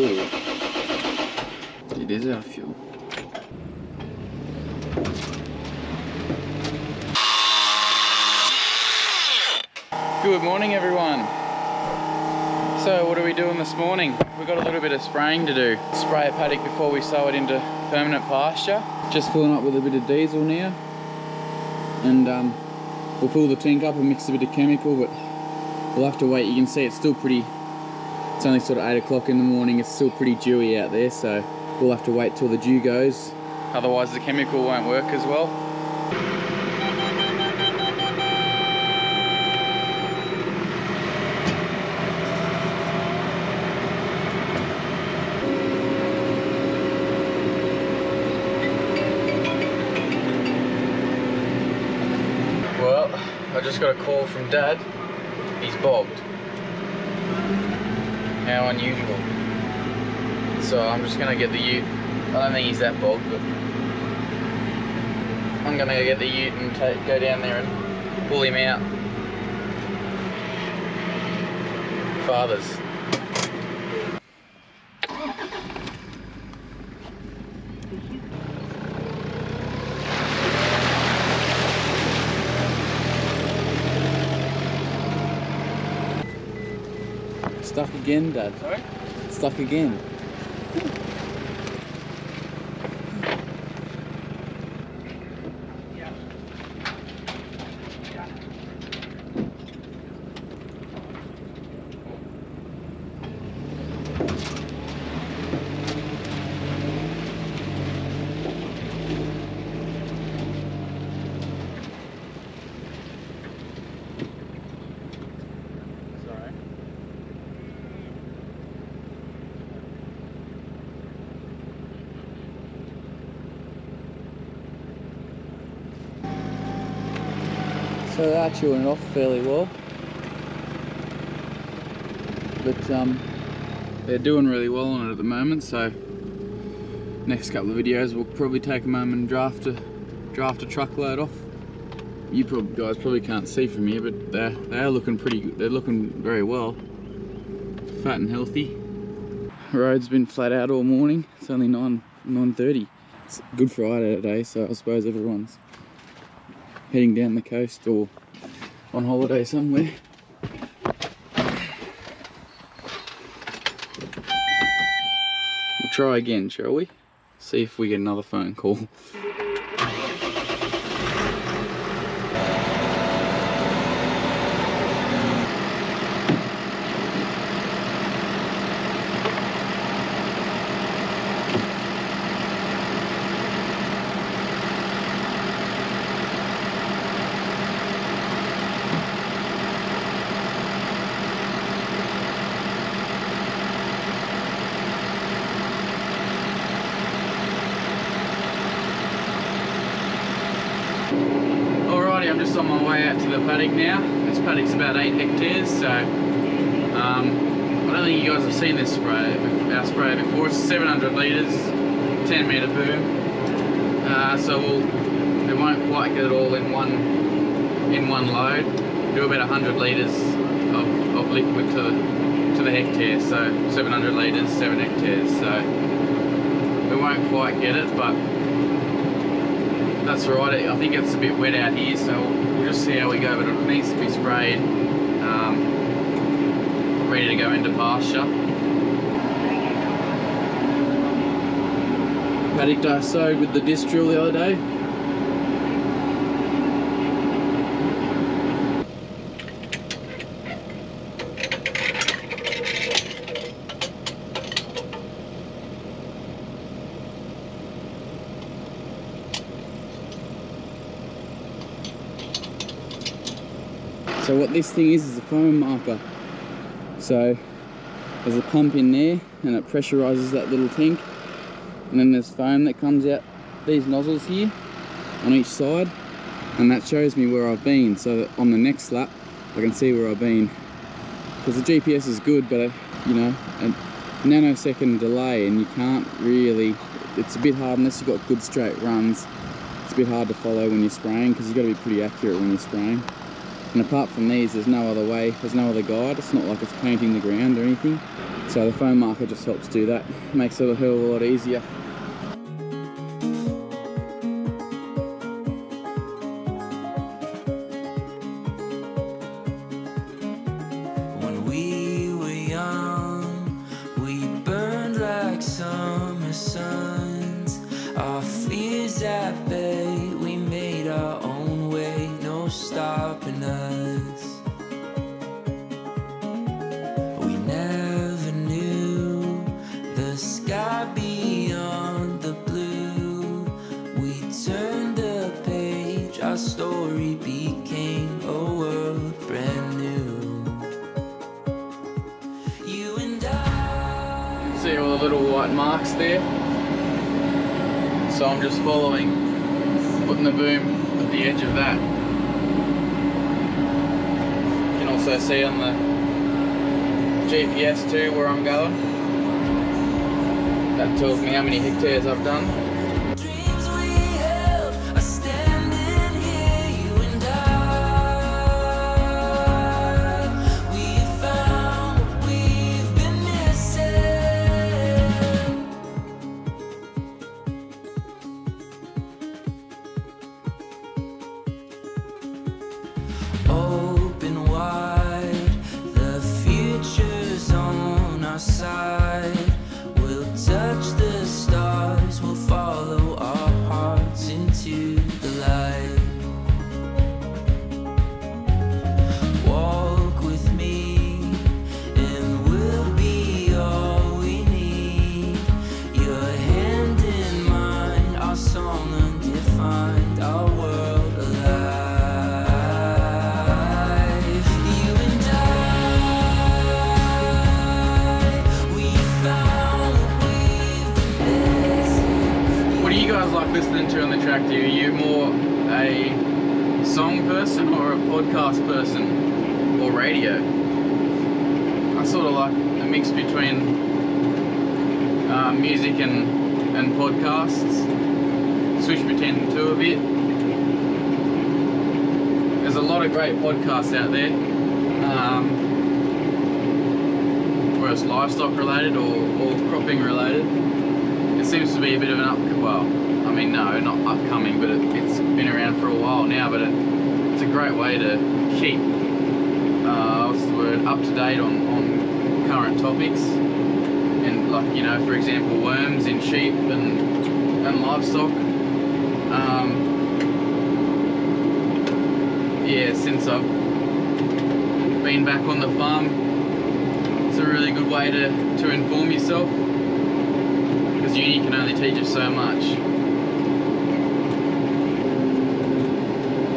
Oh, it is out of fuel. Good morning, everyone. So what are we doing this morning? We've got a little bit of spraying to do. Spray a paddock before we sow it into permanent pasture. Just filling up with a bit of diesel now. And we'll fill the tank up and mix a bit of chemical, but we'll have to wait. You can see it's still pretty, it's only sort of 8 o'clock in the morning. It's still pretty dewy out there, so we'll have to wait till the dew goes. Otherwise the chemical won't work as well. I just got a call from Dad. He's bogged. How unusual. So I'm just gonna get the ute. I don't think he's that bogged, but I'm gonna get the ute and go down there and pull him out. Fathers. Stuck again, Dad. Sorry? Stuck again. So they're chewing it off fairly well, but they're doing really well on it at the moment. So next couple of videos we'll probably take them home and draft a truckload off. You guys probably can't see from here, but they are looking pretty good. They're looking very well, fat and healthy. Road's been flat out all morning. It's only 9:30. It's Good Friday today, so I suppose everyone's heading down the coast or on holiday somewhere. We'll try again, shall we? See if we get another phone call. I'm just on my way out to the paddock now. This paddock's about 8 hectares, so I don't think you guys have seen this our sprayer before. It's 700 litres, 10 metre boom. So we won't quite get it all in one load. Do about 100 litres of liquid to the hectare, so 700 litres, 7 hectares. So we won't quite get it, but that's alright. I think it's a bit wet out here, so we'll just see how we go, but it needs to be sprayed, ready to go into pasture. Paddock I sowed with the disc drill the other day. So what this thing is a foam marker. So there's a pump in there and it pressurizes that little tank, and then there's foam that comes out these nozzles here on each side, and that shows me where I've been, so that on the next lap I can see where I've been. Because the GPS is good, but you know, a nanosecond delay and you can't really, it's a bit hard unless you've got good straight runs. It's a bit hard to follow when you're spraying because you've got to be pretty accurate when you're spraying. And apart from these, there's no other way, there's no other guide. It's not like it's painting the ground or anything. So the foam marker just helps do that. Makes it a hell of a lot easier. When we were young, we burned like summer suns. Our fears at bay, we made our own way, no stopping us. We never knew the sky beyond the blue. We turned the page, our story became a world brand new. You and I. See all the little white marks there? So I'm just following, putting the boom at the edge of that. You can also see on the GPS too where I'm going. That tells me how many hectares I've done. Dreams we held are standing here, you and I. We found what we've been missing. Open wide, the future's on our side. We'll touch the stars, we'll follow our hearts into the light. Walk with me, and we'll be all we need. Your hand in mine, our song undefined, our world alive. You and I, we found what we've been missing. What do you guys like listening to on the tractor? Are you more a song person or a podcast person or radio? I sort of like a mix between music and podcasts. Switch between the two a bit. There's a lot of great podcasts out there, whether it's livestock related or cropping related. It seems to be a bit of an well, I mean, no, not upcoming, but it's been around for a while now, but it's a great way to keep what's the word, up to date on current topics. And like, you know, for example, worms in sheep and livestock. Yeah, since I've been back on the farm, it's a really good way to inform yourself, because uni can only teach you so much.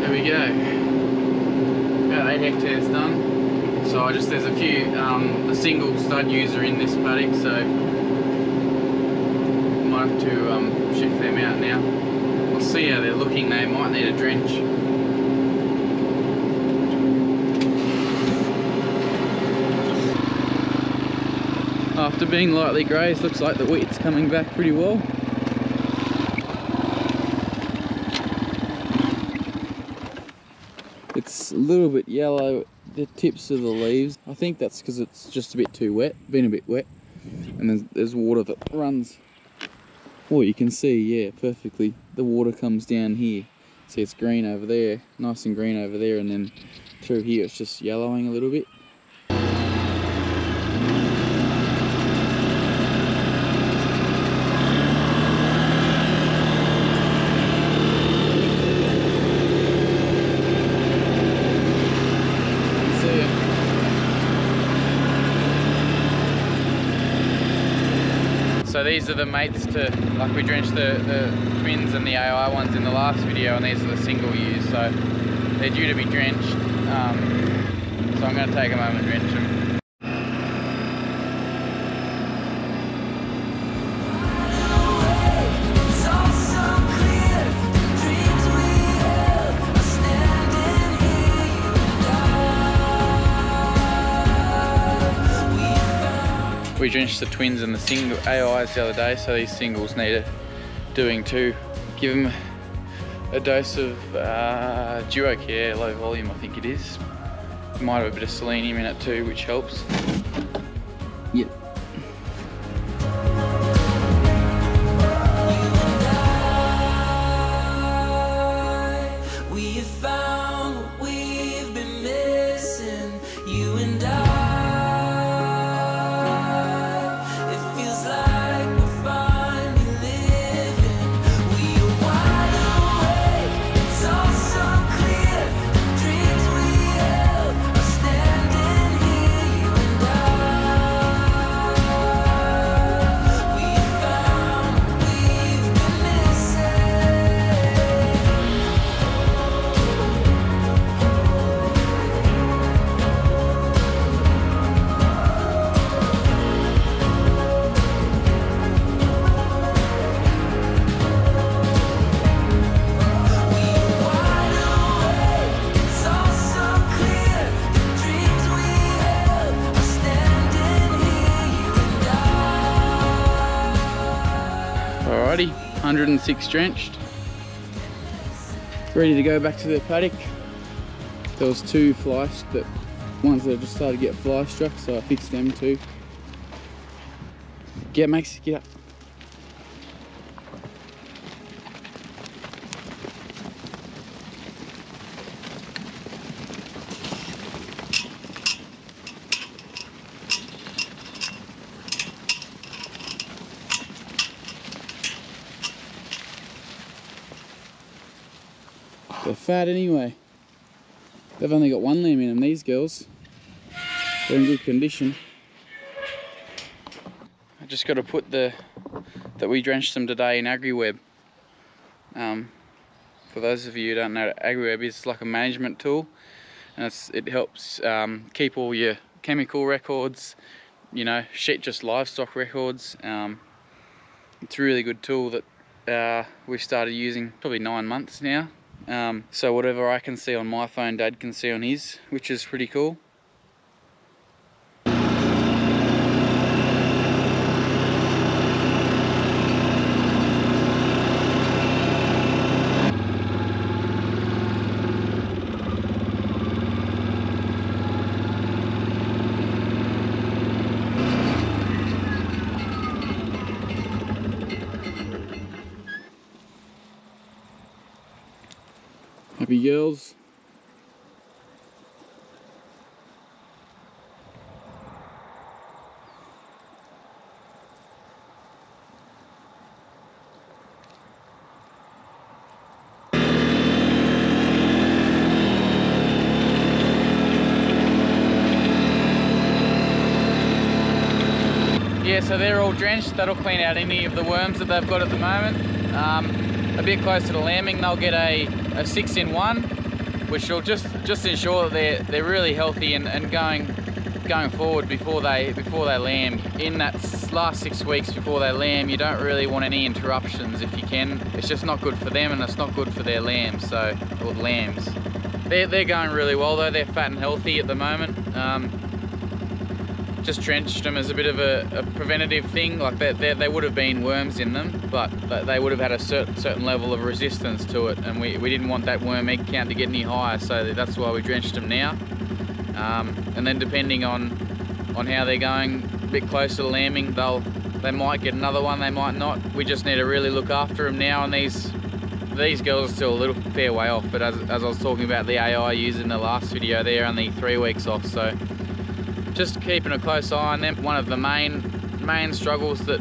There we go. About 8 hectares done. So there's a few, a single stud user in this paddock, so I might have to shift them out now. We'll see how they're looking. They might need a drench. After being lightly grazed, looks like the wheat's coming back pretty well. It's a little bit yellow, the tips of the leaves. I think that's because it's just a bit too wet, been a bit wet. And there's water that runs. Oh, you can see, yeah, perfectly. The water comes down here. See, it's green over there, nice and green over there, and then through here it's just yellowing a little bit. So these are the mates to, like we drenched the twins and the AI ones in the last video, and these are the single ewes, so they're due to be drenched. So I'm going to take them home and drench them. We drenched the twins and the single AIs the other day, so these singles need doing too. Give them a dose of Duo Care, low volume I think it is. Might have a bit of selenium in it too, which helps. Yep. Alrighty, 106 drenched. Ready to go back to the paddock. There was two ones that just started to get fly struck, so I fixed them too. Get Max, get up. They're fat anyway. They've only got one lamb in them, these girls. They're in good condition. I just got to put that we drenched them today in AgriWeb. For those of you who don't know, AgriWeb is like a management tool, and it helps keep all your chemical records, you know, just livestock records. It's a really good tool that we've started using probably 9 months now. So whatever I can see on my phone, Dad can see on his, which is pretty cool. Happy girls. Yeah, so they're all drenched. That'll clean out any of the worms that they've got at the moment. A bit closer to lambing, they'll get a 6-in-1, which will just ensure that they're really healthy and going forward before they lamb. In that last 6 weeks before they lamb, you don't really want any interruptions if you can. It's just not good for them, and it's not good for their lambs, or lambs. They're going really well though. They're fat and healthy at the moment. Just drenched them as a bit of a preventative thing. Like they would have been worms in them, but they would have had a certain level of resistance to it, and we didn't want that worm egg count to get any higher, so that's why we drenched them now. And then depending on how they're going, a bit closer to lambing, they might get another one, they might not. We just need to really look after them now, and these girls are still a little fair way off, but as I was talking about the AI used in the last video, they're only 3 weeks off, so just keeping a close eye on them. One of the main struggles that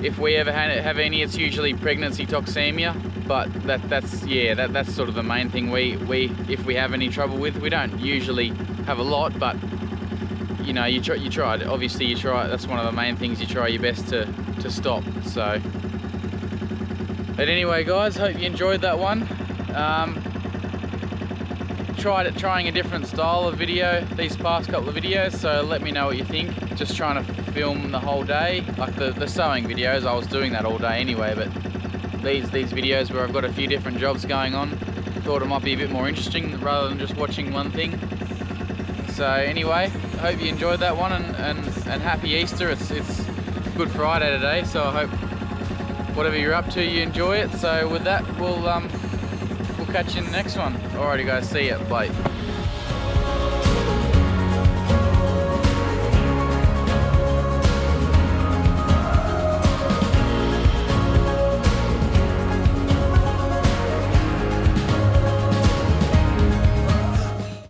if we ever have any, it's usually pregnancy toxemia, but that's sort of the main thing if we have any trouble with. We don't usually have a lot, but you know, you try it. Obviously you try it. That's one of the main things you try your best to stop. So but anyway guys, hope you enjoyed that one. Trying a different style of video these past couple of videos, so let me know what you think. Just trying to film the whole day, like the sewing videos, I was doing that all day anyway, but these videos where I've got a few different jobs going on, thought it might be a bit more interesting rather than just watching one thing. So anyway, I hope you enjoyed that one, and happy Easter. It's Good Friday today, so I hope whatever you're up to you enjoy it. So with that, we'll catch you in the next one. Alrighty guys, see ya, bye.